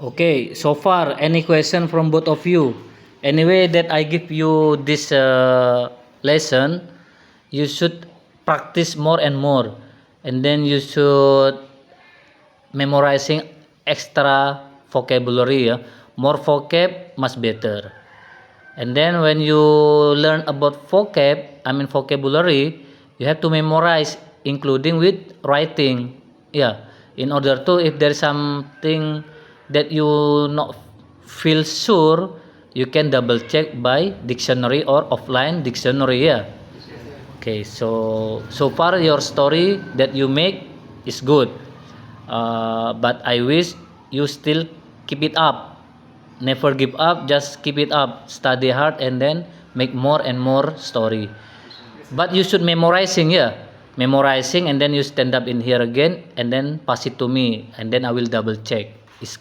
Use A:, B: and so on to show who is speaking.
A: Okay, so far, any question from both of you? Anyway, that I give you this lesson, you should practice more and more, and then you should memorizing extra vocabulary. Yeah? More vocab, much better. And then when you learn about vocabulary, you have to memorize, including with writing. Yeah, in order to, if there is something that you not feel sure, you can double check by dictionary or offline dictionary. Yeah. Okay, so far your story that you make is good, but I wish you still keep it up. Never give up, just keep it up. Study hard and then make more and more story. But you should memorizing, yeah, memorizing, and then you stand up in here again and then pass it to me, and then I will double check.